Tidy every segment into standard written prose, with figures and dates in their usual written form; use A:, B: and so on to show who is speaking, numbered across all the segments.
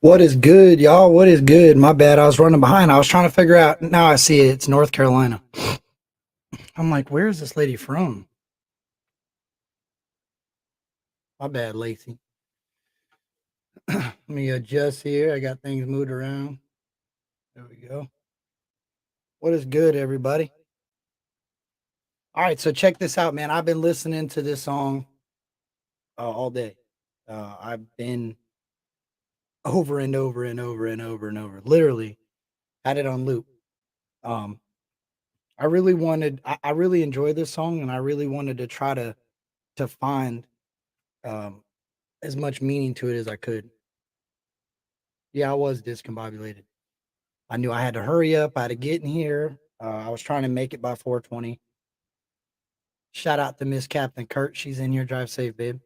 A: What is good, y'all? What is good? My bad. I was running behind. I was trying to figure out. Now I see it. It's North Carolina. I'm like, where is this lady from? My bad, Lacey. Let me adjust here. I got things moved around. There we go. What is good, everybody? All right, so check this out, man. I've been listening to this song all day. I've been over and over and over and over and over. Literally had it on loop. Um, I really enjoyed this song, and I really wanted to try to find um, as much meaning to it as I could. Yeah, I was discombobulated. I knew I had to hurry up. I had to get in here. I was trying to make it by 4:20. Shout out to Miss Captain Kurt. She's in here. Drive safe, babe.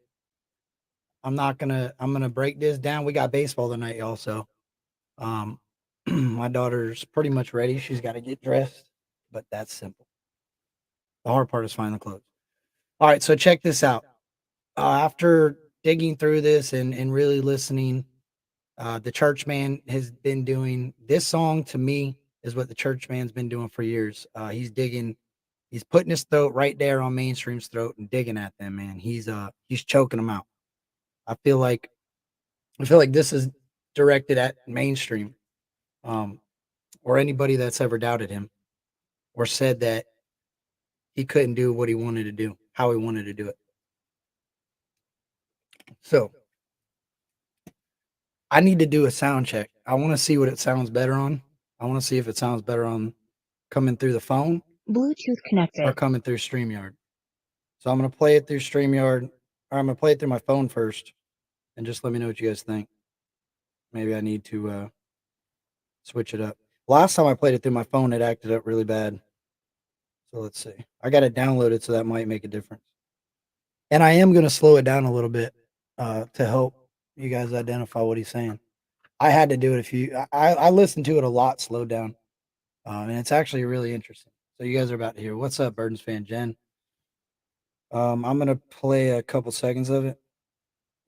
A: I'm gonna break this down. We got baseball tonight, y'all. So um my daughter's pretty much ready. She's got to get dressed, but that's simple. The hard part is finding the clothes. All right, so check this out. After digging through this and really listening, the church man has been doing this song to me is what the church man's been doing for years. He's putting his throat right there on mainstream's throat and digging at them, man. He's choking them out. I feel like I feel like this is directed at mainstream, um, or anybody that's ever doubted him or said that he couldn't do what he wanted to do, how he wanted to do it. So I need to do a sound check. I want to see what it sounds better on. I want to see if it sounds better on coming through the phone
B: Bluetooth
A: or
B: connected.
A: coming through StreamYard. So I'm going to play it through StreamYard, or I'm going to play it through my phone first and just let me know what you guys think. Maybe I need to switch it up. Last time I played it through my phone, it acted up really bad. So let's see. I got it downloaded, so that might make a difference. And I am going to slow it down a little bit to help you guys identify what he's saying. I had to do it I listened to it a lot slowed down. And it's actually really interesting. So you guys are about to hear. What's up, Burdens fan Jen? I'm gonna play a couple seconds of it.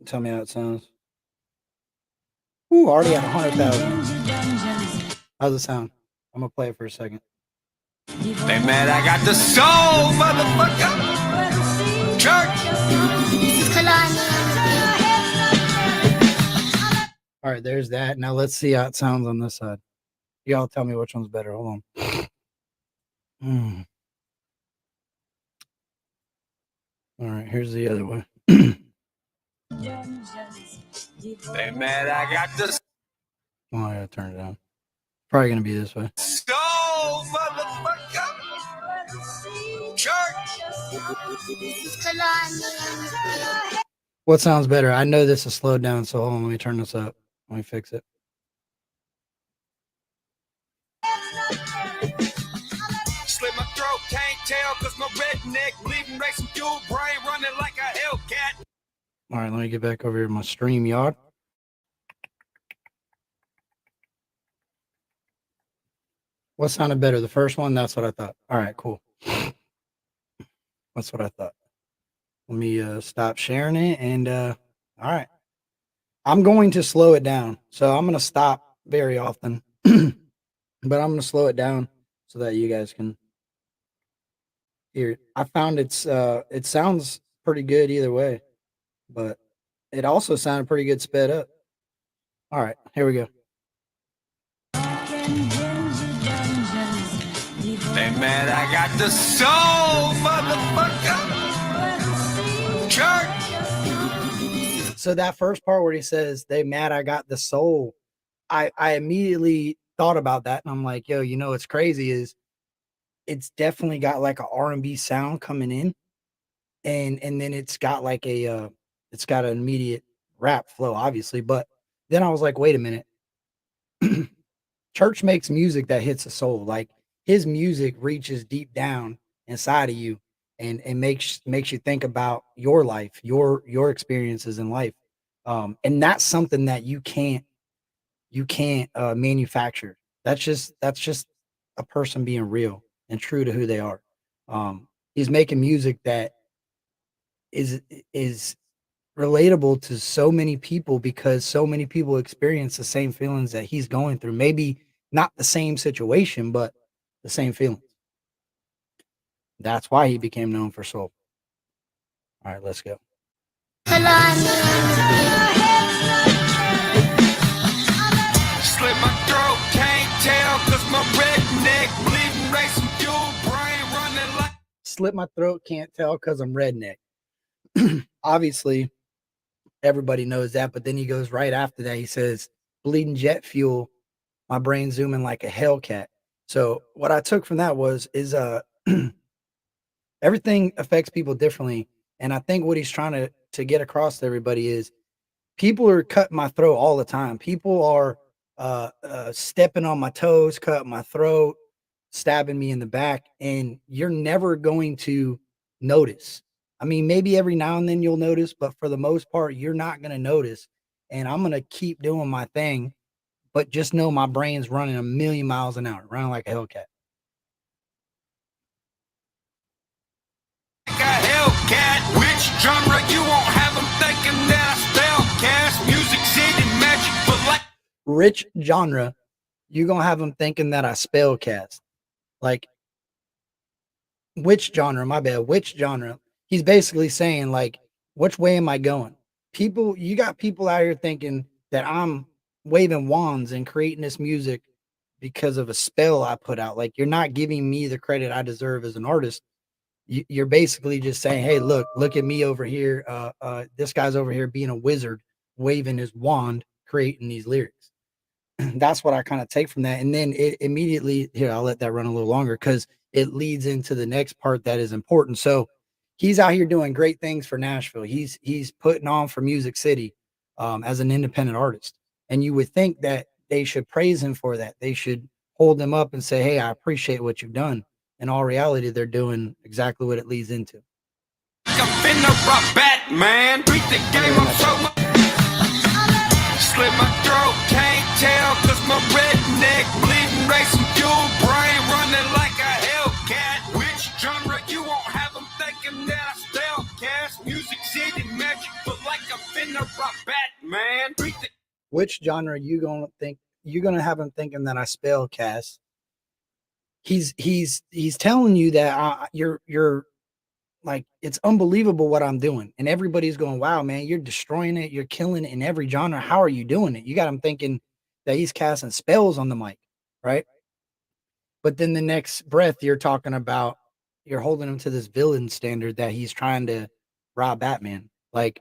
A: Tell me how it sounds. Ooh, already at 100,000. How's it sound? I'm gonna play it for a second.
C: They mad I got the soul, motherfucker. Church.
A: All right, there's that. Now let's see how it sounds on this side. Y'all tell me which one's better. Hold on. All right, here's the other one.
C: They mad I got the
A: Oh, I gotta turn it down. Probably gonna be this way.
C: soul, motherfucker. Church.
A: What sounds better? I know this is slowed down, so hold on, let me turn this up. Let me fix it.
C: Slit my throat, can't tell, cause my redneck bleeding, racing fuel, brain running like a Hellcat.
A: All right, let me get back over here to my StreamYard. What sounded better? The first one? That's what I thought. All right, cool. That's what I thought. Let me stop sharing it. And all right. I'm going to slow it down. So I'm going to stop very often, but I'm going to slow it down so that you guys can hear it. I found it sounds pretty good either way, but it also sounded pretty good sped up. All right, here we go.
C: They mad I got the soul, motherfucker. Church.
A: So that first part where he says, they mad I got the soul, I immediately thought about that. And I'm like, yo, you know what's crazy is it's definitely got like a R&B sound coming in. And then it's got like it's got an immediate rap flow, obviously. But then I was like, wait a minute. Church makes music that hits the soul. Like his music reaches deep down inside of you and makes you think about your life, your experiences in life. And that's something that you can't manufacture. That's just a person being real and true to who they are. He's making music that is relatable to so many people because so many people experience the same feelings that he's going through. Maybe not the same situation, but the same feelings. That's why he became known for soul. All right, let's go.
C: Slit my throat, can't tell, cause my redneck bleeding, racing fuel, brain running like.
A: Slit my throat, can't tell because I'm redneck. Obviously, everybody knows that, but then he goes right after that. He says, bleeding jet fuel, my brain zooming like a Hellcat. So what I took from that is everything affects people differently. And I think what he's trying to get across to everybody is people are cutting my throat all the time. People are stepping on my toes, cutting my throat, stabbing me in the back, and you're never going to notice. I mean, maybe every now and then you'll notice, but for the most part, you're not going to notice. And I'm going to keep doing my thing, but just know my brain's running a million miles an hour, running like a Hellcat.
C: Like a Hellcat, which genre you won't have them thinking that I spell cast music, city magic, but like.
A: Rich genre, you're going to have them thinking that I spell cast. Like, which genre, my bad, which genre? He's basically saying, like, which way am I going? People, you got people out here thinking that I'm waving wands and creating this music because of a spell I put out. Like, you're not giving me the credit I deserve as an artist. You're basically just saying, hey, look at me over here. This guy's over here being a wizard, waving his wand, creating these lyrics. That's what I kind of take from that. And then it immediately, here, I'll let that run a little longer because it leads into the next part that is important. So he's out here doing great things for Nashville. He's putting on for Music City as an independent artist. And you would think that they should praise him for that. They should hold him up and say, hey, I appreciate what you've done. In all reality, they're doing exactly what it leads into.
C: I'm finna rock Batman, beat the game, I'm so much. Slit my throat, can't tell, cause my redneck bleeding, racing fuel, brain running like a Hellcat. Which genre you won't have them thinking that I spell cast music, city magic, but like I'm finna rock Batman, beat the.
A: Which genre you gonna have him thinking that I spell cast? He's telling you that you're like, it's unbelievable what I'm doing. And everybody's going, wow, man, you're destroying it. You're killing it in every genre. How are you doing it? You got him thinking that he's casting spells on the mic, right? But then the next breath, you're talking about, you're holding him to this villain standard that he's trying to rob Batman. Like,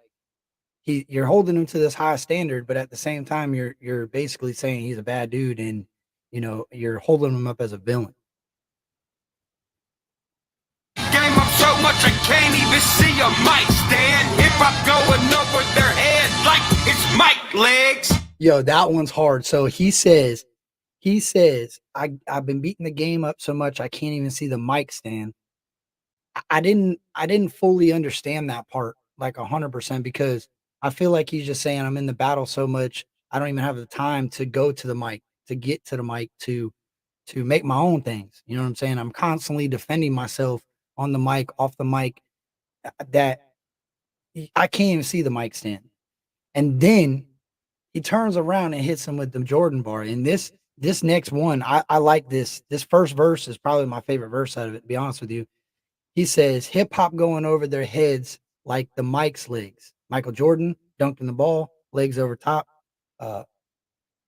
A: you're holding him to this high standard, but at the same time, you're basically saying he's a bad dude, and you're holding him up as a villain.
C: Game up so much I can't even see a mic stand. Hip hop going over their head like it's mic legs.
A: Yo, that one's hard. So he says, I've been beating the game up so much I can't even see the mic stand. I didn't fully understand that part like 100% because I feel like he's just saying I'm in the battle so much I don't even have the time to go to the mic, to get to the mic, to make my own things. You know what I'm saying? I'm constantly defending myself on the mic, off the mic, that I can't even see the mic stand. And then he turns around and hits him with the Jordan bar. And this next one, I like this. This first verse is probably my favorite verse out of it, to be honest with you. He says, hip hop going over their heads like the Mike's legs. Michael Jordan dunking the ball, legs over top,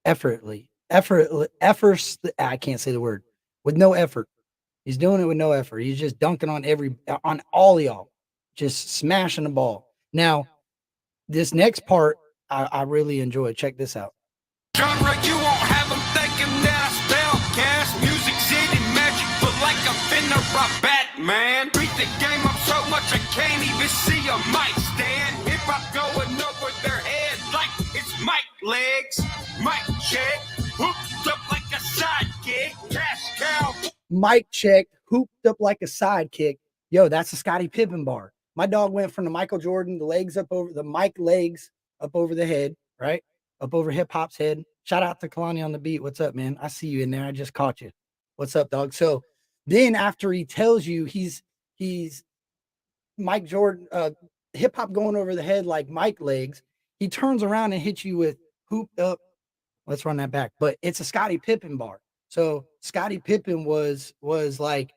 A: effortlessly. I can't say the word, with no effort. He's doing it with no effort. He's just dunking on all of y'all, just smashing the ball. Now, this next part, I really enjoy. Check this out.
C: Genre you won't have them thinking that I spell cast music, city magic, but like I'm finna rock Batman. Beat the game up so much I can't even see a mic stand. Hip hop going over their head like it's mic legs. Mic check, hooked up like a sidekick. Cash cow.
A: Mic check, hooped up like a sidekick. Yo, that's a Scottie Pippen bar. My dog went from the Michael Jordan, the legs up over the mic legs up over the head, right? Up over hip hop's head. Shout out to Kalani on the beat. What's up, man? I see you in there. I just caught you. What's up, dog? So then after he tells you he's Mike Jordan, hip hop going over the head like Mike legs, he turns around and hits you with hooped up. Let's run that back. But it's a Scottie Pippen bar. So Scottie Pippen was like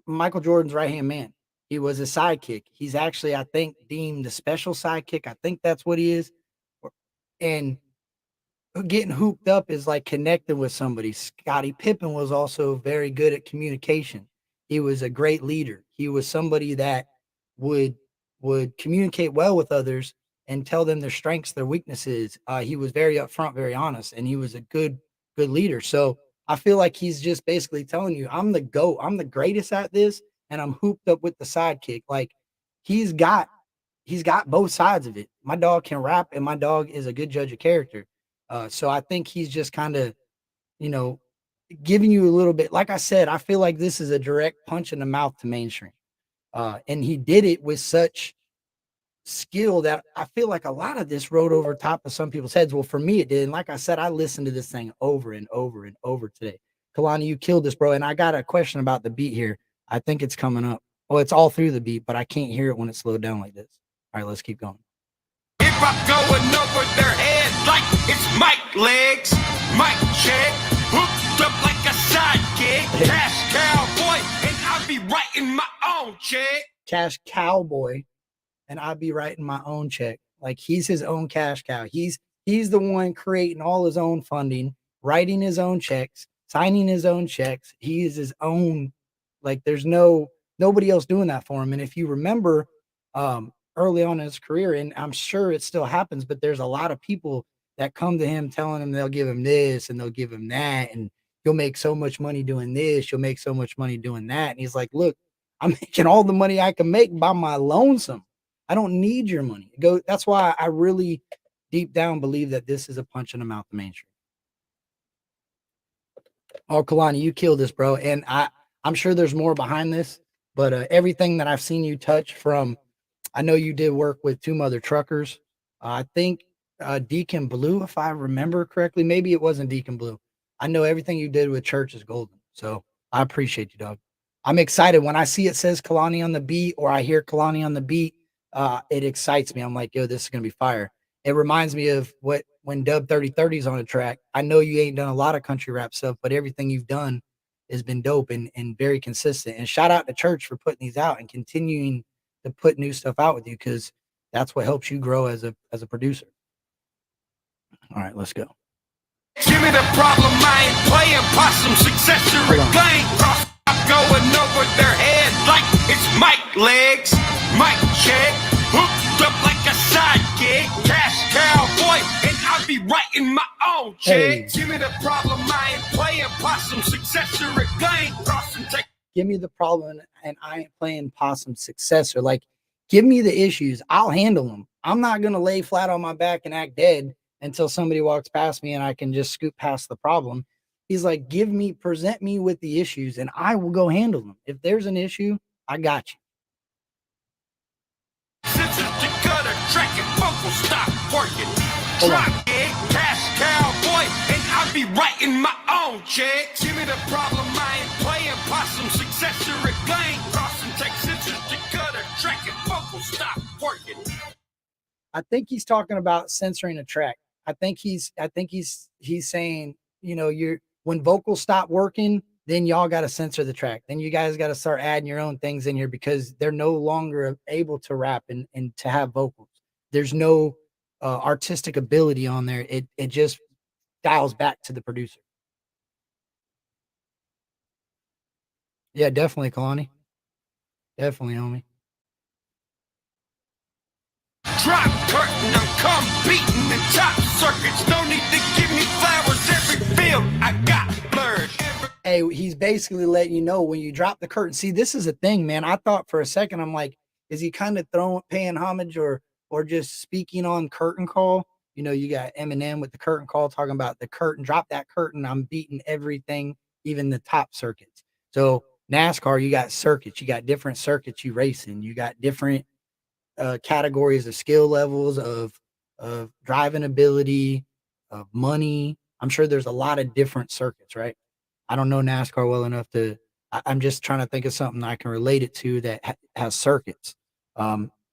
A: Michael Jordan's right hand man. He was a sidekick. He's actually, I think, deemed a special sidekick. I think that's what he is. And getting hooped up is like connecting with somebody. Scottie Pippen was also very good at communication. He was a great leader. He was somebody that would communicate well with others and tell them their strengths, their weaknesses. He was very upfront, very honest, and he was a good leader. So I feel like he's just basically telling you, I'm the GOAT. I'm the greatest at this, and I'm hooped up with the sidekick. Like he's got both sides of it. My dog can rap, and my dog is a good judge of character. So I think he's just kind of, giving you a little bit. Like I said, I feel like this is a direct punch in the mouth to mainstream. And he did it with such skill that I feel like a lot of this rode over top of some people's heads. Well, for me, it did. And like I said, I listened to this thing over and over and over today. Kalani, you killed this, bro. And I got a question about the beat here. I think it's coming up. Well, it's all through the beat, but I can't hear it when it's slowed down like this. All right, let's keep going.
C: If I'm going over their head like it's Mike legs, Mike check, hooked up like a sidekick, cash cowboy, and I'll be writing my own check.
A: Cash cowboy, and I'd be writing my own check. Like he's his own cash cow. He's the one creating all his own funding, writing his own checks, signing his own checks. He is his own. Like there's nobody else doing that for him. And if you remember, early on in his career, and I'm sure it still happens, but there's a lot of people that come to him telling him they'll give him this and they'll give him that, and you'll make so much money doing this, you'll make so much money doing that. And he's like, look, I'm making all the money I can make by my lonesome. I don't need your money. That's why I really deep down believe that this is a punch in the mouth of mainstream. Oh, Kalani, you killed this, bro. And I'm sure there's more behind this, but everything that I've seen you touch from, I know you did work with Two Mother Truckers. I think Deacon Blue, if I remember correctly. Maybe it wasn't Deacon Blue. I know everything you did with Church is golden. So I appreciate you, dog. I'm excited when I see it says Kalani on the beat or I hear Kalani on the beat. It excites me. I'm like, yo, this is going to be fire. It reminds me of when Dub 3030 is on a track. I know you ain't done a lot of country rap stuff, but everything you've done has been dope and very consistent. And shout out to Church for putting these out and continuing to put new stuff out with you, because that's what helps you grow as a producer. All right, let's go.
C: Give me the problem, I ain't playing possum, successor and game. I'm going over their head like it's Mike legs, Mike check, hooked up like a sidekick, cash cowboy, and I'll be writing my own check.
A: Hey.
C: Give me the problem, I ain't playing possum, successor and game.
A: Give me the problem, and I ain't playing possum successor. Like, give me the issues. I'll handle them. I'm not going to lay flat on my back and act dead until somebody walks past me and I can just scoot past the problem. He's like, present me with the issues and I will go handle them. If there's an issue, I got you.
C: Cash cowboy, and I'll be writing my own checks. Give me the problem, I ain't playing possum, successor and game. Crossing Texas to cut a track and vocal stop working.
A: I think he's talking about censoring a track. I think he's saying, when vocals stop working, then y'all got to censor the track. Then you guys got to start adding your own things in here because they're no longer able to rap and to have vocals. There's no artistic ability on there. It just dials back to the producer. Yeah, definitely, Kalani. Definitely, homie.
C: Drop curtain, I'm come beating the top circuits. No need to give me flowers. Every field I got blurred.
A: Hey, he's basically letting you know when you drop the curtain. See, this is a thing, man. I thought for a second, I'm like, is he kind of paying homage or just speaking on curtain call? You got Eminem with the curtain call talking about the curtain. Drop that curtain. I'm beating everything, even the top circuits. So NASCAR, you got circuits. You got different circuits you racing. You got different categories of skill levels of driving ability, of money. I'm sure there's a lot of different circuits, right? I don't know NASCAR well enough I'm just trying to think of something I can relate it to that has circuits.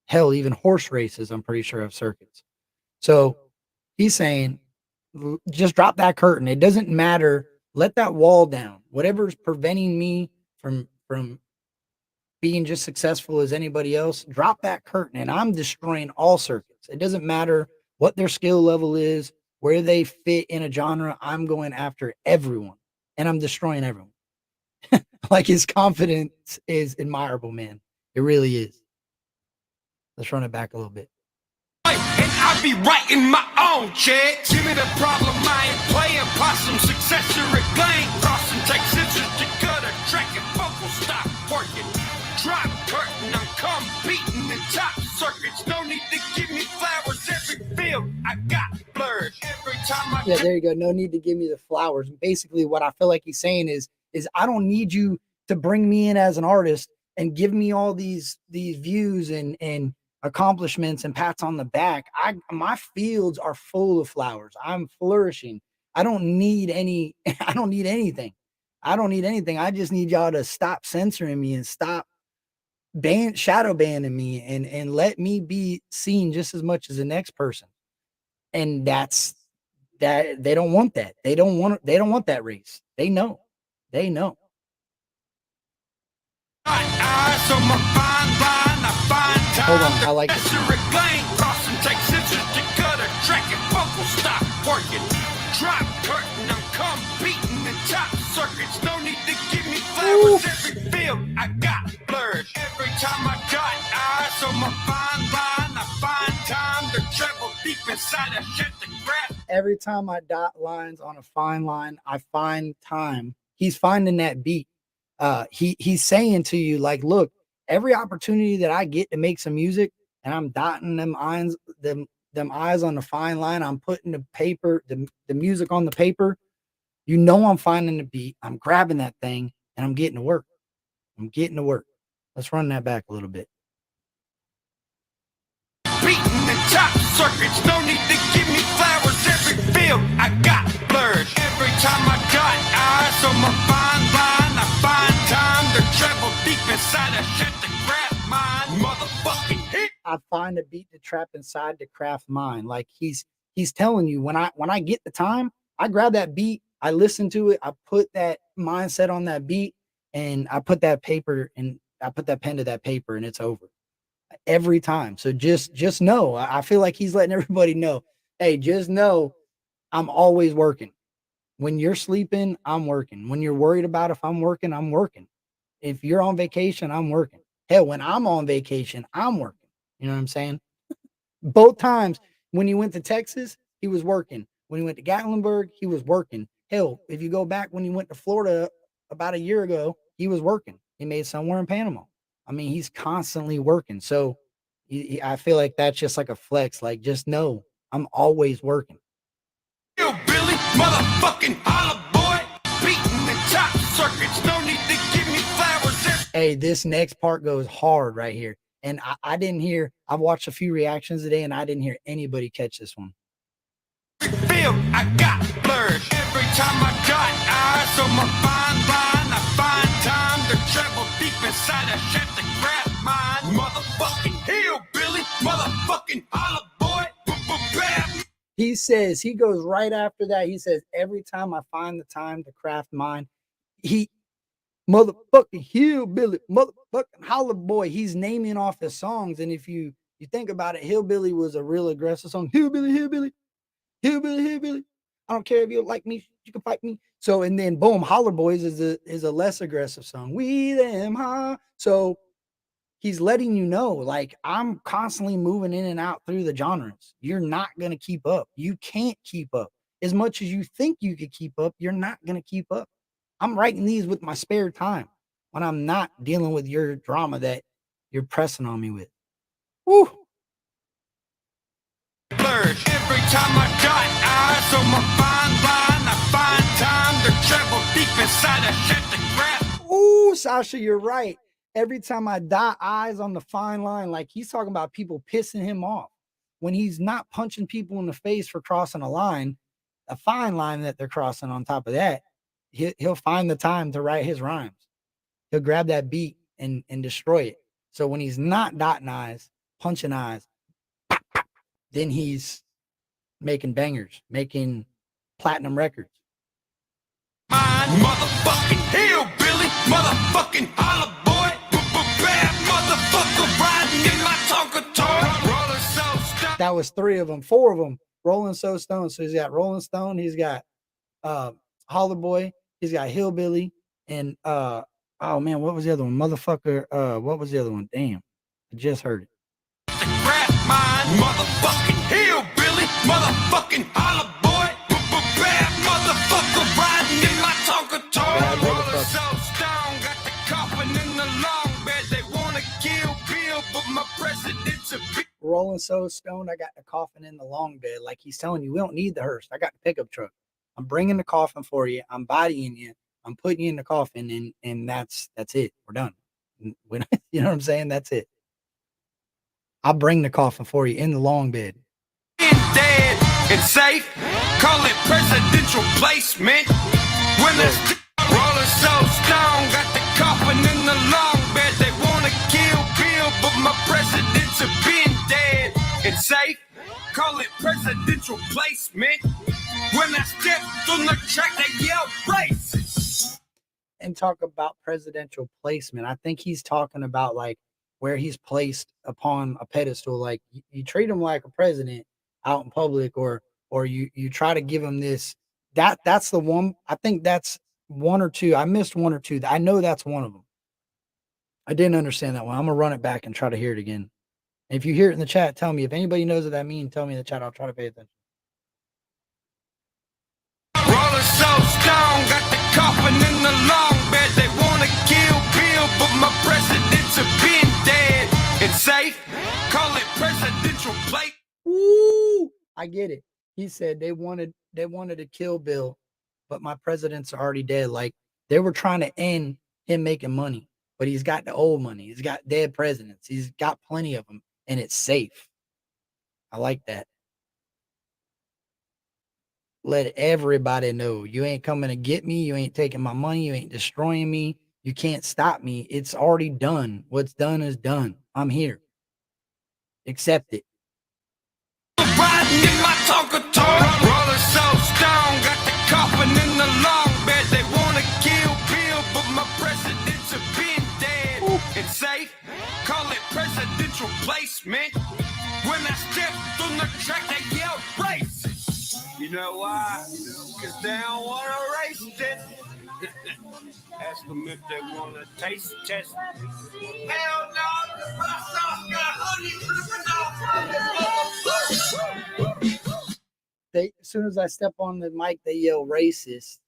A: Hell, even horse races, I'm pretty sure have circuits. So he's saying, just drop that curtain. It doesn't matter. Let that wall down. Whatever's preventing me from being just successful as anybody else, drop that curtain, and I'm destroying all circuits. It doesn't matter what their skill level is, where they fit in a genre. I'm going after everyone, and I'm destroying everyone. Like, his confidence is admirable, man. It really is. Let's run it back a little bit.
C: And I be writing my own checks. Give me the problem, I ain't playing possum. Successor reclaim, crossing, take scissors to cut a track and vocal stop working. Drop curtain, I'm competing in top circuits. No need to give me flowers. Every field I got blurred. Every time I
A: there you go. No need to give me the flowers. Basically, what I feel like he's saying is I don't need you to bring me in as an artist and give me all these views and accomplishments and pats on the back. My fields are full of flowers. I'm flourishing. I don't need any. I don't need anything. I don't need anything. I just need y'all to stop censoring me and stop shadow banning me and let me be seen just as much as the next person. And that's that. They don't want that. They don't want that race. They know.
C: eyes on my fine line, I find time.
A: Hold on, I like this.
C: Reclaim, cross and take scissors to cut a track and vocal stop working. Drop curtain, I'm competing in top circuits. No need to give me flowers. Every field I got blurred. Every time I got eyes on my fine line, I find time to travel deep inside a shit to grab.
A: Every time I dot lines on a fine line, I find time. He's finding that beat. He's saying to you, like, look, every opportunity that I get to make some music and I'm dotting them eyes on the fine line, I'm putting the paper, the music on the paper, I'm finding the beat, I'm grabbing that thing, and I'm getting to work. Let's run that back a little bit.
C: Beating the top circuits, no need to give me flowers. Every field I got blurred. Every time I got eyes on my fine line, I find time to travel deep inside a shit to craft mine. Motherfucking hit.
A: I find a beat to trap inside to craft mine. Like, he's telling you, when I get the time, I grab that beat, I listen to it, I put that mindset on that beat, and I put that pen to that paper, and it's over every time. So just know, I feel like he's letting everybody know, hey, just know I'm always working. When you're sleeping, I'm working. When you're worried about if I'm working, I'm working. If you're on vacation, I'm working. Hell, when I'm on vacation, I'm working. You know what I'm saying? Both times when he went to Texas, he was working. When he went to Gatlinburg, he was working. Hell, if you go back when he went to Florida about a year ago, he was working. He made somewhere in Panama. I mean, he's constantly working. So I feel like that's just like a flex. Like, just know I'm always working.
C: Yo, Billy, motherfucking holla boy, beating the top circuits. No need to give me flowers.
A: Hey, this next part goes hard right here. And I didn't hear, I've watched a few reactions today and I didn't hear anybody catch this one.
C: Field I got blurred. Every time I got eyes on my fine line, I find time to travel deep inside a shit to grab mine. Motherfucking hillbilly, motherfucking holla boy.
A: He says, he goes right after that. He says, every time I find the time to craft mine, motherfucking hillbilly, motherfucking holla boy. He's naming off the songs. And if you think about it, hillbilly was a real aggressive song. Hillbilly, hillbilly, hillbilly, hillbilly. I don't care if you like me, you can fight me. So, and then boom, Holler Boys is a less aggressive song. We them, huh? So he's letting you know, like, I'm constantly moving in and out through the genres. You're not going to keep up. You can't keep up. As much as you think you could keep up, you're not going to keep up. I'm writing these with my spare time when I'm not dealing with your drama that you're pressing on me with. Woo.
C: Blurred. Every time I got eyes on my fine line, I find time to travel deep inside a shit to grab.
A: Ooh, Sasha, you're right. Every time I dot eyes on the fine line, like, he's talking about people pissing him off. When he's not punching people in the face for crossing a line, a fine line that they're crossing on top of that, he'll find the time to write his rhymes. He'll grab that beat and destroy it. So when he's not dotting eyes, punching eyes. Then he's making bangers, making platinum records.
C: Motherfucking hillbilly, motherfucking holla boy, bad motherfucker riding in my Tonka toy. Rolling so stone.
A: That was 3 of them, 4 of them. Rolling So Stone. So he's got Rolling Stone, he's got Holla Boy, he's got Hillbilly, and oh man, what was the other one? Motherfucker, what was the other one? Damn, I just heard it.
C: Rap mine, motherfucking hillbilly, motherfucking holla boy, bad motherfucker riding in my Tonka toy. Rolling so stone, got the coffin in the long bed. They wanna kill Bill, but my president's a bitch.
A: Rolling So Stone, I got the coffin in the long bed. Like he's telling you, we don't need the hearse. I got the pickup truck. I'm bringing the coffin for you. I'm bodying you. I'm putting you in the coffin, and that's it. We're done. You know what I'm saying? That's it. I'll bring the coffin for you in the long bed.
C: Dead and safe, call it presidential placement. When it's rolling so stone, got the coffin in the long bed. They wanna kill Bill, but my presidents have been dead and safe. Call it presidential placement. When I stepped on the track, they yelled racist.
A: And talk about presidential placement. I think he's talking about like where he's placed upon a pedestal. Like you treat him like a president out in public, or you try to give him this. That's the one. I think that's 1 or 2. I missed 1 or 2. I know that's one of them. I didn't understand that one. I'm gonna run it back and try to hear it again. If you hear it in the chat, tell me. If anybody knows what that means, tell me in the chat. I'll try to pay attention.
C: Rolling so stone, got the coffin in the long bed. They wanna kill Bill, but my presidents have been dead and safe. Call it presidential plate.
A: Ooh, I get it. He said they wanted to kill Bill, but my presidents are already dead. Like they were trying to end him making money, but he's got the old money. He's got dead presidents. He's got plenty of them, and it's safe. I like that. Let everybody know you ain't coming to get me. You ain't taking my money. You ain't destroying me. You can't stop me. It's already done. What's done is done. I'm here. Accept it.
C: Riding in my Tonka toy, rolling so stone, got the coffin in the long bed. They wanna kill Bill, but my presidents have been dead and safe. Call it presidential placement. When I stepped on the track, they yelled racist. You know why? Cause they don't wanna race it. Ask them if they wanna taste test. Hell no, my sauce got honey dripping off.
A: As soon as I step on the mic, they yell racist.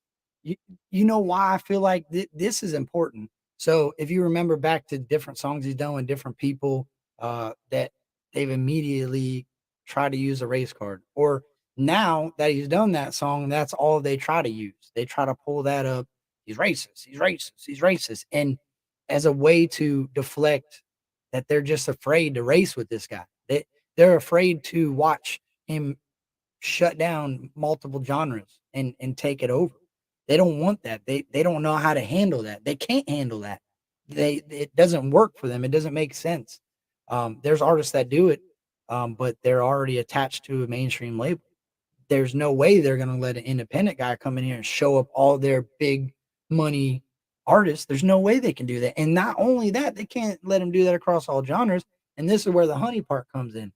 A: You know why I feel like this is important. So if you remember back to different songs he's done with different people, that they've immediately tried to use a race card, or now that he's done that song, that's all they try to use. They try to pull that up. He's racist. He's racist. He's racist. And as a way to deflect that they're just afraid to race with this guy. They're afraid to watch him shut down multiple genres and take it over. They don't want that. They don't know how to handle that. They can't handle that. It doesn't work for them. It doesn't make sense. There's artists that do it, but they're already attached to a mainstream label. There's no way they're going to let an independent guy come in here and show up all their big money artists. There's no way they can do that. And not only that, they can't let him do that across all genres. And this is where the honey part comes in.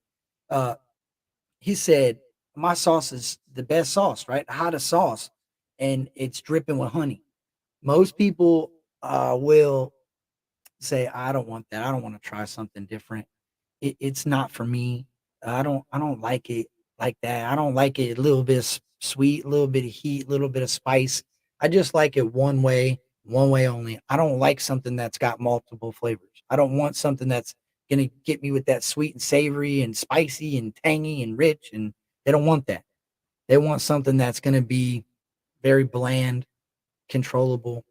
A: He said, my sauce is the best sauce, right? Hottest sauce. And it's dripping with honey. Most people will say, I don't want that. I don't want to try something different. It's not for me. I don't like it like that. I don't like it a little bit sweet, a little bit of heat, a little bit of spice. I just like it one way only. I don't like something that's got multiple flavors. I don't want something that's going to get me with that sweet and savory and spicy and tangy and rich. And they don't want that. They want something that's going to be very bland, controllable.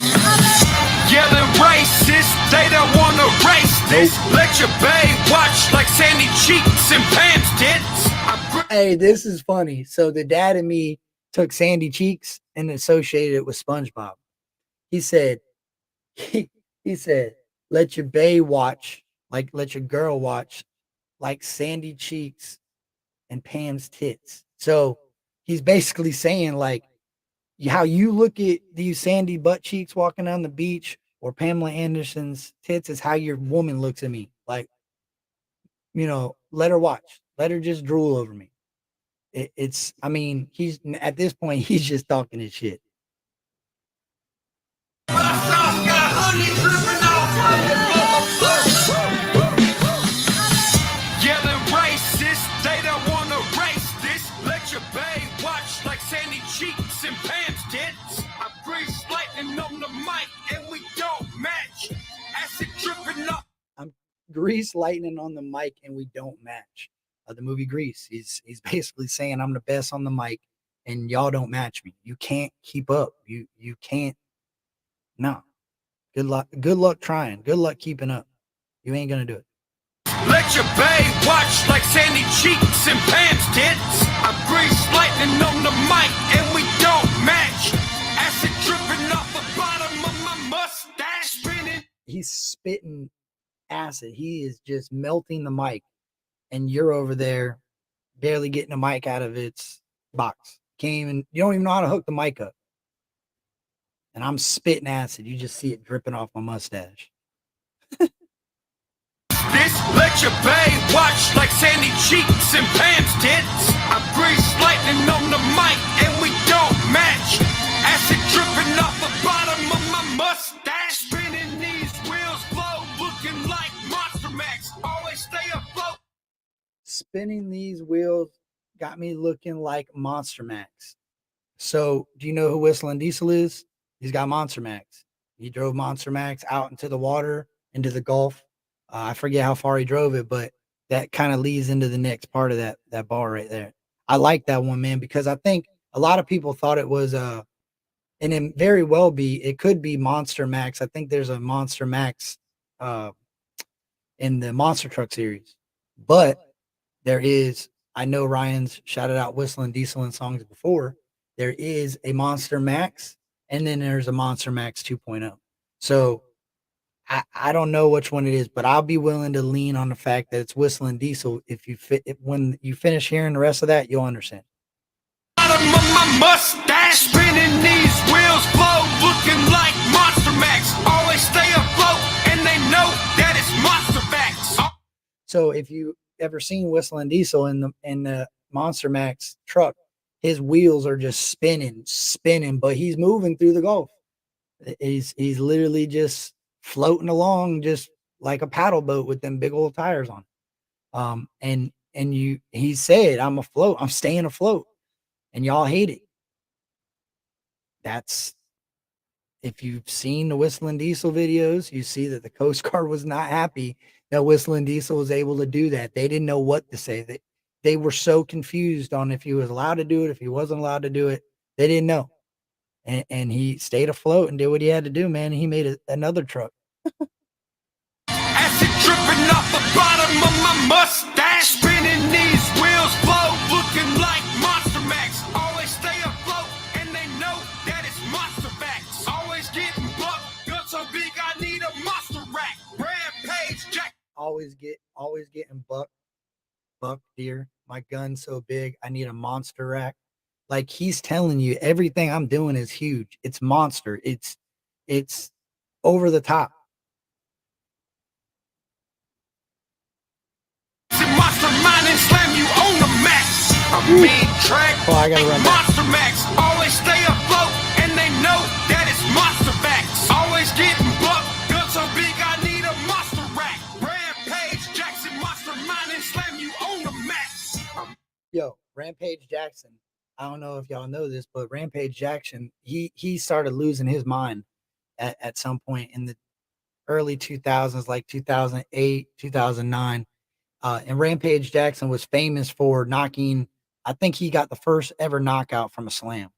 C: Yeah, they're racist. They don't want to race this. Let your babe watch like Sandy Cheeks and Pam's tits.
A: Hey, this is funny. So the dad and me took Sandy Cheeks and associated it with SpongeBob. He said, let your bae watch like let your girl watch like Sandy cheeks and Pam's tits. So he's basically saying like how you look at these sandy butt cheeks walking on the beach or Pamela Anderson's tits is how your woman looks at me. Like, let her watch. Let her just drool over me. I mean, he's at this point, he's just talking his shit.
C: Yelling racist, they don't want to race this. Let your babe watch like Sandy cheeks and Pam's tits. I grease lightning on the mic and we don't match. Acid dripping up.
A: I'm Grease lightning on the mic and we don't match. The movie Grease. He's basically saying I'm the best on the mic and y'all don't match me. You can't keep up. You can't. No. Good luck trying. Good luck keeping up. You ain't gonna do it.
C: Let your babe watch like Sandy cheeks and Pam's tits. I grease lightning on the mic and we don't match. Acid dripping off the bottom of my mustache. Spinning.
A: He's spitting acid. He is just melting the mic, and you're over there barely getting the mic out of its box. You don't even know how to hook the mic up. And I'm spitting acid. You just see it dripping off my mustache.
C: Let your babe watch like Sandy cheeks and Pam's tits. I grease lightning on the mic and we don't match. Acid dripping off the bottom of my mustache. Spinning these wheels flow, looking like Monster Max. Always stay afloat.
A: Spinning these wheels got me looking like Monster Max. So, do you know who Whistling Diesel is? He's got Monster Max. He drove Monster Max out into the water, into the Gulf. I forget how far he drove it, but that kind of leads into the next part of that bar right there. I like that one, man, because I think a lot of people thought it was and it very well it could be Monster Max. I think there's a Monster Max in the Monster Truck series, but there is. I know Ryan's shouted out Whistling Diesel in songs before. There is a Monster Max, and then there's a Monster Max 2.0. So I don't know which one it is, but I'll be willing to lean on the fact that it's Whistling Diesel. When you finish hearing the rest of that, you'll understand.
C: Bottom of my mustache, spinning these wheels flow, looking like Monster Max. Always stay afloat, and they know that it's Monster Max.
A: So if you ever seen Whistling Diesel in the Monster Max truck, his wheels are just spinning, but he's moving through the Gulf. He's literally just floating along just like a paddle boat with them big old tires on. He said, I'm afloat, I'm staying afloat, and y'all hate it. That's, if you've seen the Whistling Diesel videos, you see that the Coast Guard was not happy that Whistling Diesel was able to do that. They didn't know what to say. They were so confused on if he was allowed to do it, if he wasn't allowed to do it. They didn't know. And he stayed afloat and did what he had to do, man. And he made another truck.
C: Acid dripping off the bottom of my mustache. Spinning these wheels flow, looking like Monster Max. Always stay afloat, and they know that it's Monster Max. Always getting bucked, gun so big I need a monster rack. Rampage Jack.
A: Always getting buck deer. My gun's so big I need a monster rack. Like, he's telling you everything I'm doing is huge. It's monster. It's over the top.
C: Monster Mind and slam you on the max. A mean track.
A: Oh, I gotta run back.
C: Monster Max. Always stay afloat, and they know that it's Monster Max. Always getting bucked. Gun so big I need a monster rack. Rampage Jackson. Monster Mind and slam you on the max.
A: Yo, Rampage Jackson. I don't know if y'all know this, but Rampage Jackson, he started losing his mind at some point in the early 2000s, like 2008, 2009. And Rampage Jackson was famous for knocking, I think he got the first ever knockout from a slam.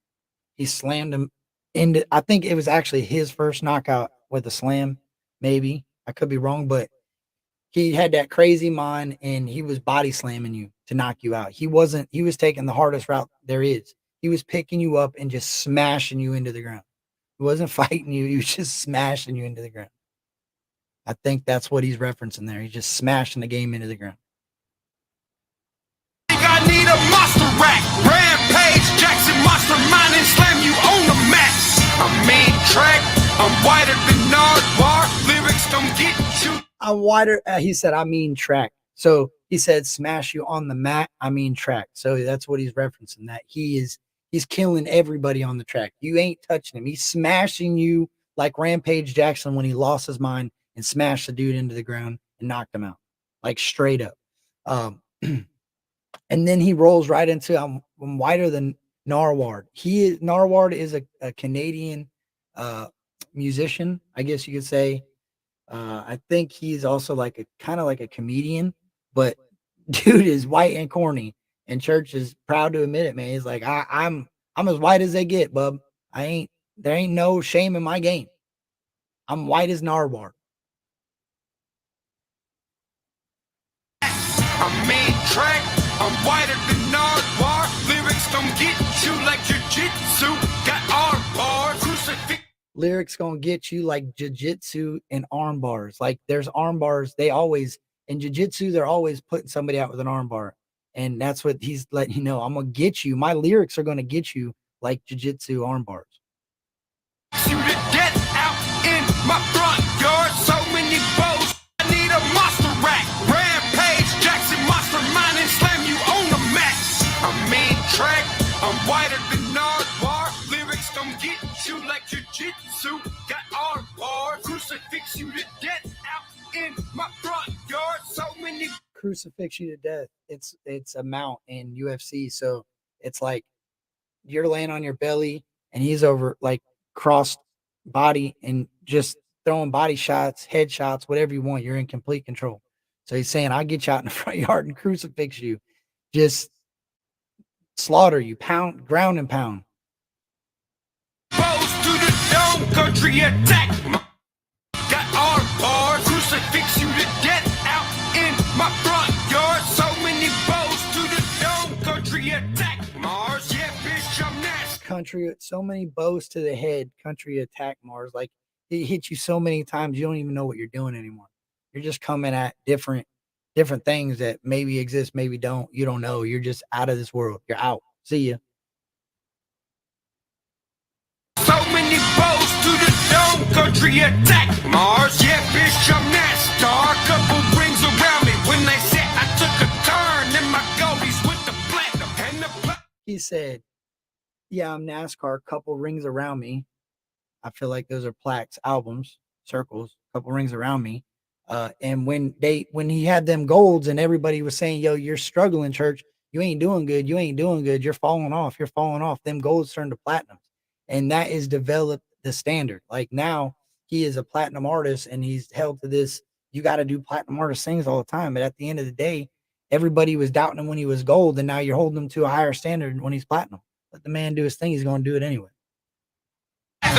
A: He slammed him into, I think it was actually his first knockout with a slam, maybe. I could be wrong, but he had that crazy mind and he was body slamming you to knock you out. He was taking the hardest route there is. He was picking you up and just smashing you into the ground. He wasn't fighting you. He was just smashing you into the ground. I think that's what he's referencing there. He's just smashing the game into the ground.
C: I need a monster rack, rampage, Jackson, monster mine and slam you on the mat. A mean track, I'm whiter than Nardwar, lyrics don't get you.
A: I'm wider. He said, I mean track. So he said, smash you on the mat. I mean track. So that's what he's referencing. That he's killing everybody on the track. You ain't touching him. He's smashing you like Rampage Jackson when he lost his mind and smashed the dude into the ground and knocked him out, like straight up. And then he rolls right into I'm wider than Narwhal. Narwhal is a Canadian musician, I guess you could say. I think he's also like a kind of like a comedian, but dude is white and corny, and Church is proud to admit it, man. He's like, I'm as white as they get, bub. There ain't no shame in my game. I'm white as Narwhal.
C: I mean track, I'm whiter than Nardwar, lyrics don't get you like jiu-jitsu, got arm bars, crucifix.
A: Lyrics gonna get you like jiu-jitsu and arm bars. Like there's arm bars. They always in jiu-jitsu, they're always putting somebody out with an arm bar. And that's what he's letting you know. I'm gonna get you. My lyrics are gonna get you like jiu-jitsu arm bars.
C: You to death out in my front yard, so many bows. I need a monster rack, rampage, Jackson, monster mine and slam you on the mat. I mean track, I'm whiter than Nardwar, lyrics don't get you like jiu-jitsu, got arm bars, crucifix you to death out in my front yard, so many.
A: Crucifix you to death. It's a mount in UFC, so it's like you're laying on your belly and he's over like crossed body and just throwing body shots, head shots, whatever you want. You're in complete control. So he's saying, I'll get you out in the front yard and crucifix you, just slaughter you, pound, ground and pound.
C: Bows to the dome, country attack. Got arm bars, crucifix you to death out in my front yard. So many bows to the dome, country attack. Mars, yeah, bitch, I'm nasty.
A: Country, so many bows to the head, country attack Mars. Like it hits you so many times, you don't even know what you're doing anymore. You're just coming at different things that maybe exist, maybe don't. You don't know. You're just out of this world. You're out. See ya.
C: So many bows to the dome, country attack. Mars, yeah, bitch, I'm NASCAR. Couple rings around me when they said I took a turn in my goldies with the platinum and the
A: He said, yeah, I'm NASCAR, couple rings around me. I feel like those are plaques, albums, circles, couple rings around me. And when he had them golds and everybody was saying, yo, you're struggling, Church, you ain't doing good, you're falling off, them golds turned to platinum. And that is developed the standard. Like now he is a platinum artist and he's held to this, you got to do platinum artist things all the time. But at the end of the day, everybody was doubting him when he was gold, and now you're holding him to a higher standard when he's platinum. Let the man do his thing, he's going to do it anyway.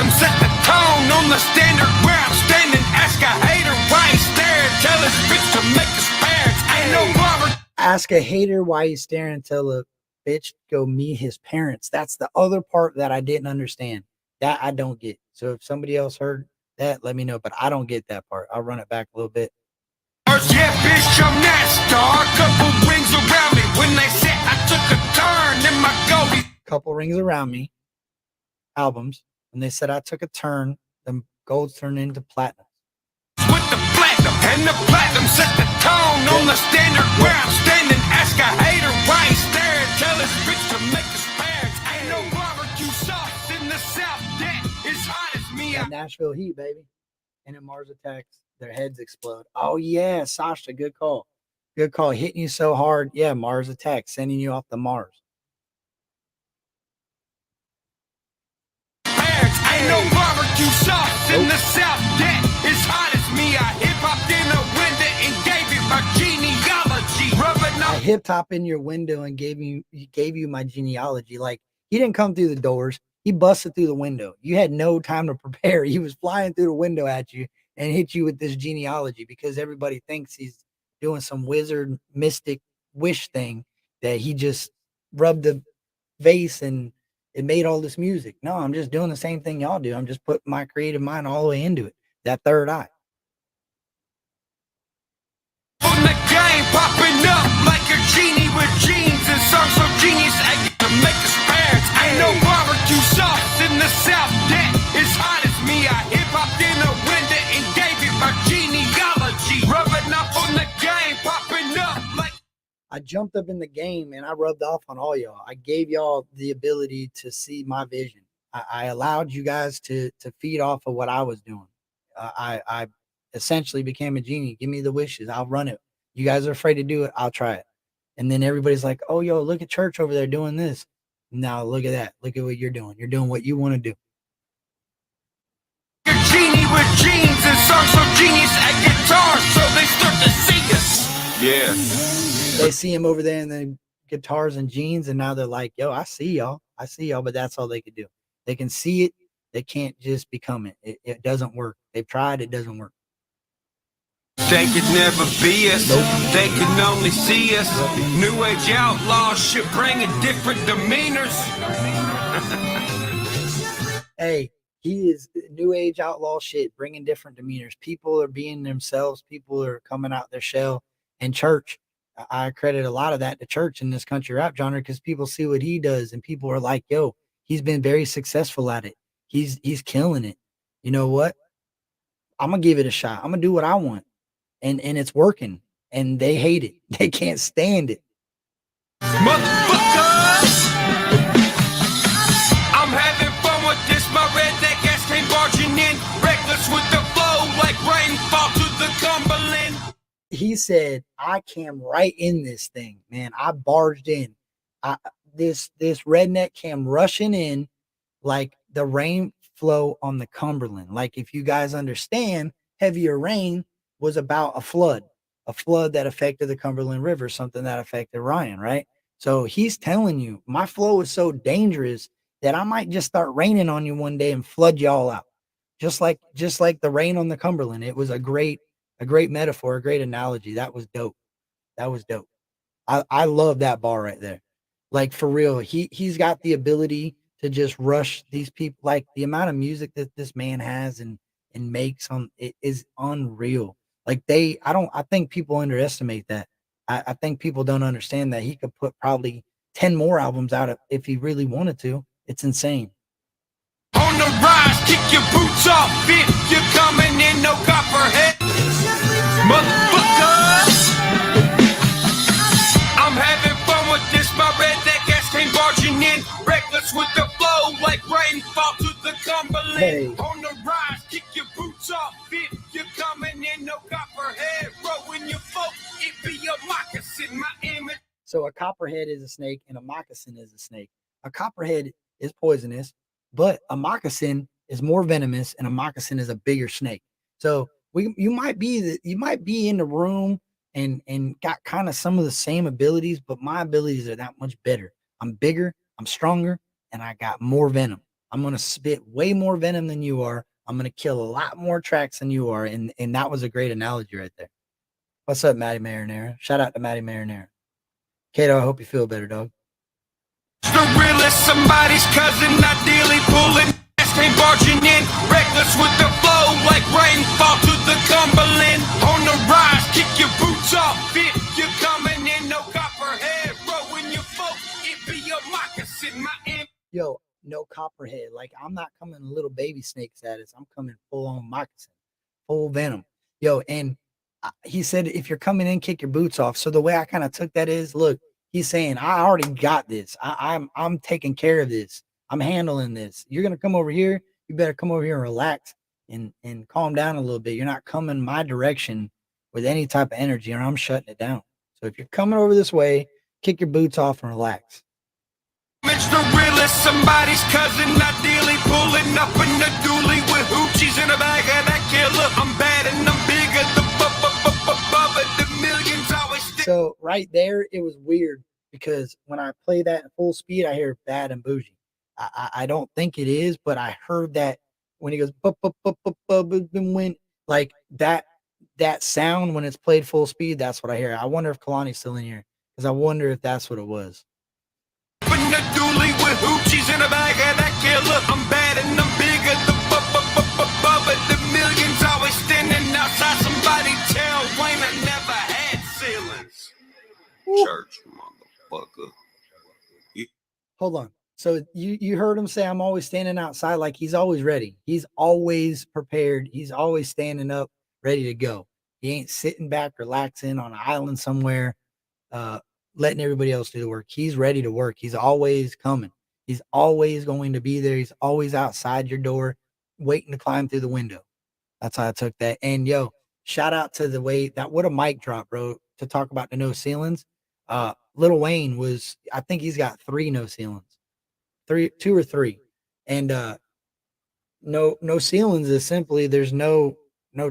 C: platinum set the tone on the standard where I'm standing. Ask a hater why he's staring. Tell his bitch to make his parents. Ain't no barber.
A: Ask a hater why he's staring. Tell a bitch go meet his parents. That's the other part that I didn't understand. That I don't get. So if somebody else heard that, let me know. But I don't get that part. I'll run it back a little bit.
C: Yeah, bitch, I'm NASCAR. Couple rings around me when they said I took a turn in my goldies.
A: Couple rings around me. Albums. When they said I took a turn, the golds turned into platinum.
C: With the platinum and the platinum set the tone on the standard where I'm standing. Ask a hater why he's staring. Tell his bitch to make his parents. Ain't no barbecue sauce in the South that is hot as me.
A: That Nashville heat, baby. And in Mars Attacks, their heads explode. Oh yeah, Sasha, good call. Good call. Hitting you so hard. Yeah, Mars Attacks, sending you off to Mars.
C: Ain't no barbecue sauce in the South that is hot as me. I hip-hopped in a window and gave it my genealogy. Rubbing
A: I
C: off.
A: hip hop in your window and gave you my genealogy. Like he didn't come through the doors. He busted through the window. You had no time to prepare. He was flying through the window at you and hit you with this genealogy because everybody thinks he's doing some wizard mystic wish thing that he just rubbed the vase and it made all this music. No, I'm just doing the same thing y'all do. I'm just putting my creative mind all the way into it. That third eye.
C: game, popping up like a genie with jeans and songs so genius I get to make us parents. Ain't no barbecue sauce in the South that is hot as me. I hip hopped in a window and gave it my genealogy, rubbing up on the game, popping up like.
A: I jumped up in the game and I rubbed off on all y'all. I gave y'all the ability to see my vision. I allowed you guys to feed off of what I was doing. I essentially became a genie. Give me the wishes. I'll run it. You guys are afraid to do it. I'll try it. And then everybody's like, oh, yo, look at church over there doing this. Now look at that. Look at what you're doing. You're doing what you want to do.
C: A genie with jeans and songs so genius at guitar, so they start to see us. Yeah.
A: They see him over there in the guitars and jeans, and now they're like, yo, I see y'all. I see y'all, but that's all they could do. They can see it. They can't just become it. It doesn't work. They've tried. It doesn't work.
C: They could never be us. Nope. They can only see us. New age outlaws should bring in different demeanors.
A: Hey, he is new age outlaw shit, bringing different demeanors. People are being themselves. People are coming out their shell. And church, I credit a lot of that to church in this country rap genre because people see what he does and people are like, yo, he's been very successful at it. He's killing it. You know what? I'm going to give it a shot. I'm going to do what I want. And it's working. And they hate it. They can't stand it.
C: Motherfuckers! I'm having fun with this. My redneck ass came barging in. Reckless with the flow like rainfall to the Cumberland.
A: He said, I came right in this thing, man. I barged in. This redneck came rushing in like the rain flow on the Cumberland. Like if you guys understand, heavier rain was about a flood that affected the Cumberland River, something that affected Ryan, right? So he's telling you, my flow is so dangerous that I might just start raining on you one day and flood y'all out. Just like the rain on the Cumberland. It was a great metaphor, a great analogy. That was dope. That was dope. I love that bar right there. Like for real, he's got the ability to just rush these people. Like the amount of music that this man has and makes on it is unreal. Like I think people underestimate that. I think people don't understand that he could put probably 10 more albums out if he really wanted to. It's insane.
C: On the rise, kick your boots off if you're coming in, no copperhead. Motherfuckers! I'm having fun with this, my redneck ass came barging in. Reckless with the flow like rainfall to the Cumberland.
A: Hey.
C: On the rise, kick your boots off if you're coming in, no copperhead. Rowing your folk, it be your moccasin, my image.
A: So a copperhead is a snake and a moccasin is a snake. A copperhead is poisonous, but a moccasin is more venomous and a moccasin is a bigger snake. So you might be in the room and got kind of some of the same abilities, but my abilities are that much better. I'm bigger, I'm stronger, and I got more venom. I'm going to spit way more venom than you are. I'm going to kill a lot more tracks than you are. And that was a great analogy right there. What's up, Matty Marinara? Shout out to Matty Marinara. Kato, I hope you feel better, dog.
C: The realest, somebody's cousin, ideally pulling. Came barging in, reckless with the flow like rainfall to the Cumberland. On the rise, kick your boots off if you're coming in, no copperhead. Rowing your folk, it be your moccasin, my image.
A: Yo, no copperhead. Like I'm not coming little baby snake status. I'm coming full on moccasin, full venom. Yo, and he said, if you're coming in, kick your boots off. So the way I kind of took that is, look, he's saying, I already got this. I'm taking care of this. I'm handling this. You're going to come over here. You better come over here and relax and calm down a little bit. You're not coming my direction with any type of energy or I'm shutting it down. So if you're coming over this way, kick your boots off and relax.
C: It's the realest, somebody's cousin, ideally pulling up in the dually with hoochies in the bag of that killer. I'm bad and I'm bigger, the millions always stick.
A: So right there, it was weird because when I play that in full speed, I hear bad and bougie. I don't think it is, but I heard that when he goes, when like that sound when it's played full speed, that's what I hear. I wonder if Kalani's still in here because I wonder if that's what it was.
C: In the dually with hoochies in the bag of that killer. I'm bad and I'm bigger, the millions always standing outside somebody's tail. Wayne, I never had ceilings. Upchurch, motherfucker.
A: Hold on. So you heard him say, I'm always standing outside. Like, he's always ready. He's always prepared. He's always standing up, ready to go. He ain't sitting back, relaxing on an island somewhere, letting everybody else do the work. He's ready to work. He's always coming. He's always going to be there. He's always outside your door, waiting to climb through the window. That's how I took that. And yo, shout out to the way that, what a mic drop, bro, to talk about the no ceilings. Lil Wayne was, I think he's got 3 no ceilings, 2 or 3. And no ceilings is simply, there's no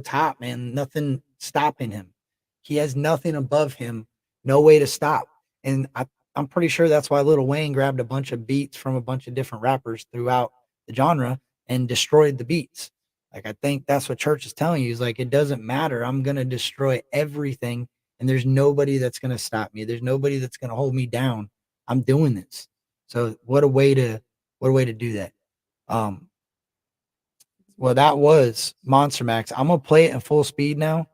A: top, man, nothing stopping him. He has nothing above him, no way to stop. And I'm pretty sure that's why Lil Wayne grabbed a bunch of beats from a bunch of different rappers throughout the genre and destroyed the beats. Like, I think that's what Church is telling you. He's like, it doesn't matter. I'm going to destroy everything, and there's nobody that's going to stop me. There's nobody that's going to hold me down. I'm doing this. So what a way to do that. Well, that was Monster Max. I'm going to play it in full speed now.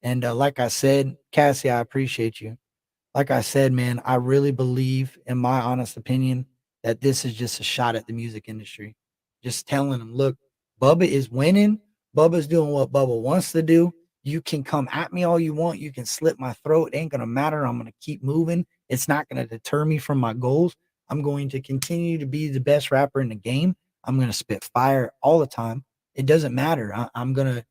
A: And like I said, Cassie, I appreciate you. Like I said, man, I really believe, in my honest opinion, that this is just a shot at the music industry. Just telling them, look, Bubba is winning. Bubba's doing what Bubba wants to do. You can come at me all you want. You can slit my throat. It ain't going to matter. I'm going to keep moving. It's not going to deter me from my goals. I'm going to continue to be the best rapper in the game. I'm going to spit fire all the time. It doesn't matter. I'm going to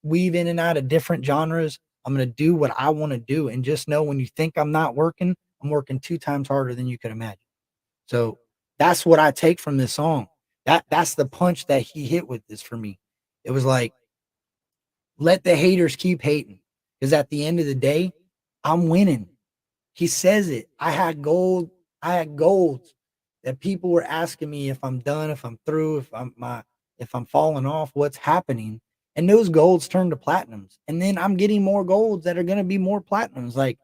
A: weave in and out of different genres. I'm going to do what I want to do. And just know, when you think I'm not working, I'm working 2 times harder than you could imagine. So that's what I take from this song. That's the punch that he hit with this for me. It was like, let the haters keep hating, because at the end of the day, I'm winning. He says it. I had gold that people were asking me if I'm done, if I'm through, if I'm falling off, what's happening. And those golds turn to platinums. And then I'm getting more golds that are going to be more platinums. Like,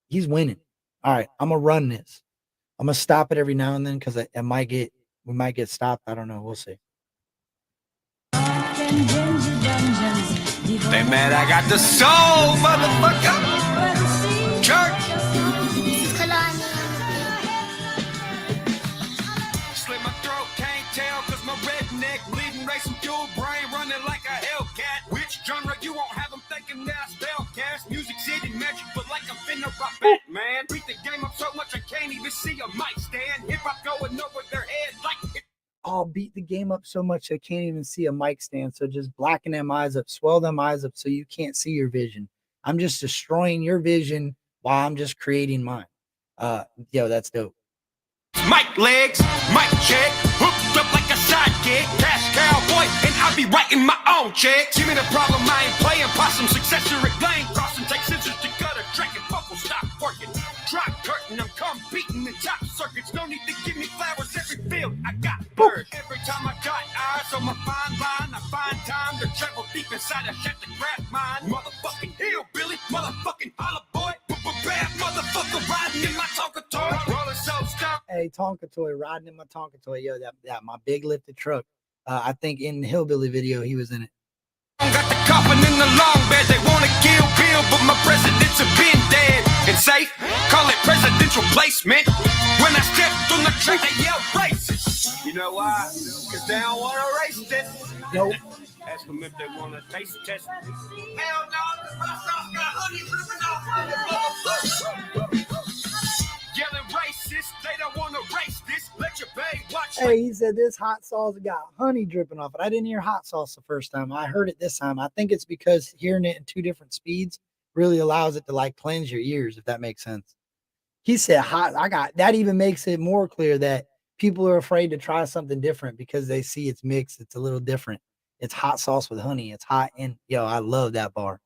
A: he's winning. All right, I'm going to run this. I'm going to stop it every now and then, because we might get stopped. I don't know. We'll see.
C: They mad I got the soul, motherfucker. Church. Slit my throat, can't tell, cause my redneck bleeding, racing fuel, brain running like a Hellcat. Which genre you won't have them thinking that I spellcast. Music city magic, but like I'm finna rock Batman. Beat the game up so much I can't even see a mic stand. Hip hop going over their head like it.
A: I'll beat the game up so much I can't even see a mic stand. So just blacken them eyes up, swell them eyes up so you can't see your vision. I'm just destroying your vision while I'm just creating mine. Yo, that's dope.
C: Mic legs, mic check, hooked up like a sidekick, cash cowboy, and I be writing my own checks. Give me the problem, I ain't playing possum, successor at lane crossing, take scissors to cut a track and buckle, stop working. Drop curtain, I'm competing in top circuits, no need to give me flowers, every field I got birds. Every time I got eyes on my fine line, I find time to travel deep inside a shit to grab mine. Motherfucking hillbilly, motherfucking holla boy, bad motherfucker riding in my Tonka toy, rolling so stuck.
A: Hey, Tonka toy, riding in my Tonka toy. Yo, that my big lifted truck. I think in the Hillbilly video, he was in it.
C: Got the coffin in the long bed. They wanna kill Bill, but my presidents have been dead and safe. Call it presidential placement. When I stepped on the track, they yelled racist. You know why? Cause they don't wanna race this.
A: Nope.
C: Ask them if they wanna taste test. Hell no, my sauce got honey dripping off. Yelling racist, they don't wanna race this. Let your babe watch.
A: Hey, he said this hot sauce got honey dripping off it. I didn't hear hot sauce the first time. I heard it this time. I think it's because hearing it in 2 different speeds really allows it to like cleanse your ears, if that makes sense. He said hot. That even makes it more clear that people are afraid to try something different because they see it's mixed. It's a little different. It's hot sauce with honey. It's hot. And yo, I love that bar.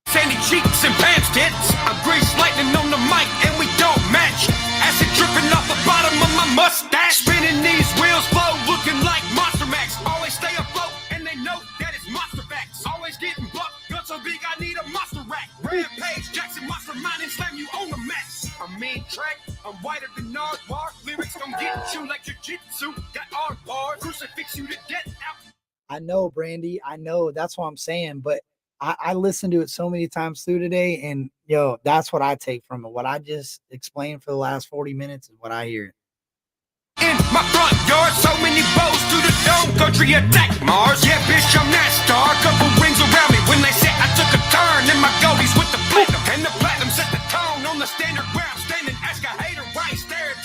C: Sandy cheeks and Pam's tits. I'm grease lightning on the mic and we don't match. Acid dripping off the bottom of my mustache. Spinning these wheels flow looking like Monster Max. Always stay afloat and they know that it's Monster Facts. Always getting bucked. Gun so big I need a monster rack. Rampage, Jackson, Monster Mind and slam you on the mat. I'm mean track. I'm whiter than Nardwar. Lyrics gon' get you like jiu-jitsu. Got hard bars. Crucifix you to death out.
A: I know, Brandy. I know. That's what I'm saying. But I listened to it so many times through today, and yo, that's what I take from it. What I just explained for the last 40 minutes is what I hear.
C: In my front yard, so many bows to the dome. Country attack Mars. Yeah, bitch, I'm that star. Couple rings around me when they said I took a turn. And my goldies with the platinum. And the platinum set the tone on the standard where I'm standing. Ask a hater why he stared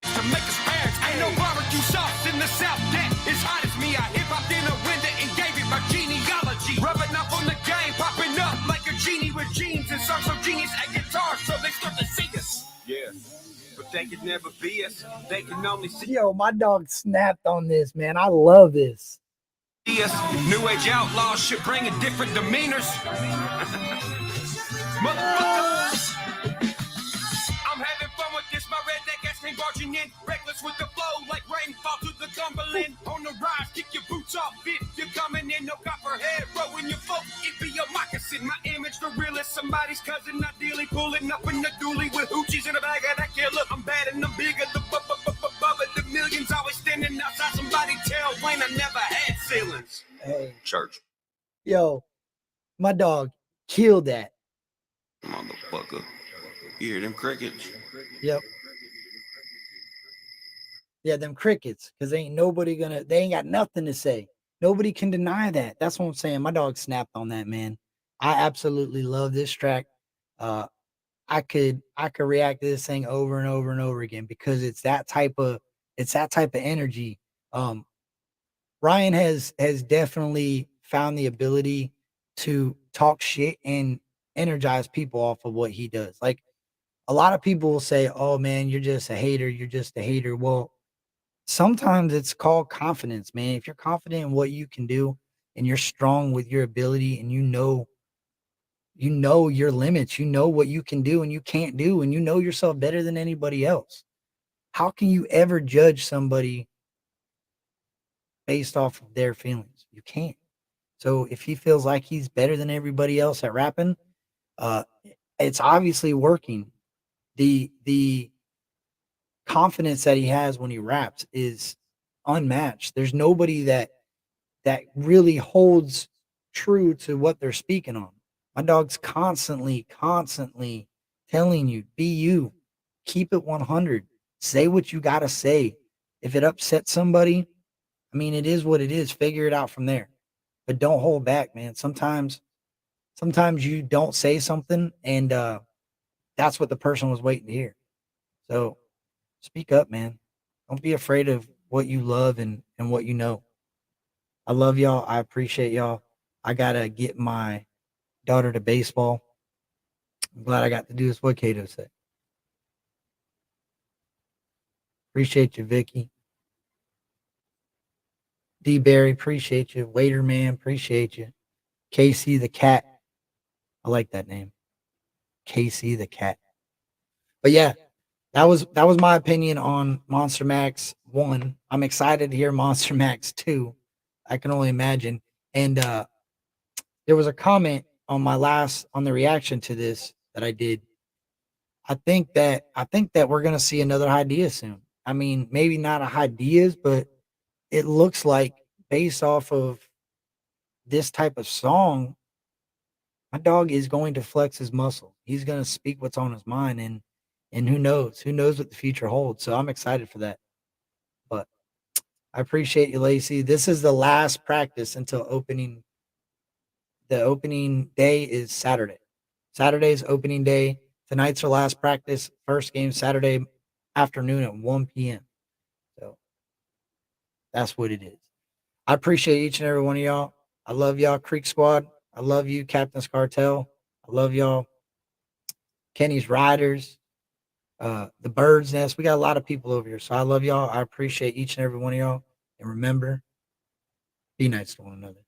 C: to make us parents. Ain't no barbecue sauce in the South yet. It's hot as me. I hip hopped in a window and gave it my genealogy. Rubbing up on the game, popping up like a genie with jeans. And some so genius at guitar, so they start to see us. Yeah. But they could never be us. They can only see
A: Yo, my dog snapped on this, man. I love this.
C: us. New age outlaws should bring in different demeanors. Motherfuckers. I'm having fun with this. My redneck ass came barging in. Reckless with the flow like rainfall to the Cumberland. On the rise, kick your boots off. If you're coming in, no copperhead. Rowing your folk, it be your moccasin. My image, the realest. Somebody's cousin, not dealing. Pulling up in the dually with hoochies in the bag of that killer. I'm bad and I'm bigger. The bubba, the millions always standing outside somebody's tail. Wayne, I never had ceilings.
A: Hey,
C: Church.
A: yo, my dog killed that.
C: Motherfucker. You hear them crickets?
A: Yep. Yeah, them crickets, because ain't nobody they ain't got nothing to say. Nobody can deny that. That's what I'm saying. My dog snapped on that, man. I absolutely love this track. I could react to this thing over and over and over again because it's that type of energy. Ryan has definitely found the ability to talk shit and energize people off of what he does. Like, a lot of people will say, "Oh man, you're just a hater. You're just a hater." Well, sometimes it's called confidence, man. If you're confident in what you can do and you're strong with your ability and you know your limits, you know what you can do and you can't do, and you know yourself better than anybody else. How can you ever judge somebody based off of their feelings? You can't. So if he feels like he's better than everybody else at rapping, uh, it's obviously working. The confidence that he has when he raps is unmatched. There's nobody that really holds true to what they're speaking on. My dog's constantly telling you, be you, keep it 100, say what you got to say. If it upsets somebody, I mean, it is what it is. Figure it out from there, but don't hold back, man. Sometimes you don't say something, and that's what the person was waiting to hear. So speak up, man. Don't be afraid of what you love and what you know. I love y'all. I appreciate y'all. I gotta get my daughter to baseball. I'm glad I got to do this. What Kato said. Appreciate you, Vicky. D Barry, appreciate you. Waiter man, appreciate you. Casey the cat. I like that name. Casey the cat. But yeah, that was my opinion on Monster Max 1. I'm excited to hear Monster Max 2. I can only imagine. And there was a comment on the reaction to this that I did. I think that we're gonna see another idea soon. I mean, maybe not ideas, but it looks like based off of this type of song, my dog is going to flex his muscle. He's gonna speak what's on his mind, and who knows? Who knows what the future holds? So I'm excited for that. But I appreciate you, Lacey. This is the last practice until opening. The opening day is Saturday. Saturday's opening day. Tonight's our last practice. First game Saturday afternoon at 1 p.m. So that's what it is. I appreciate each and every one of y'all. I love y'all, Creek Squad. I love you, Captain's Cartel. I love y'all, Kenny's Riders, the Bird's Nest. We got a lot of people over here. So I love y'all. I appreciate each and every one of y'all. And remember, be nice to one another.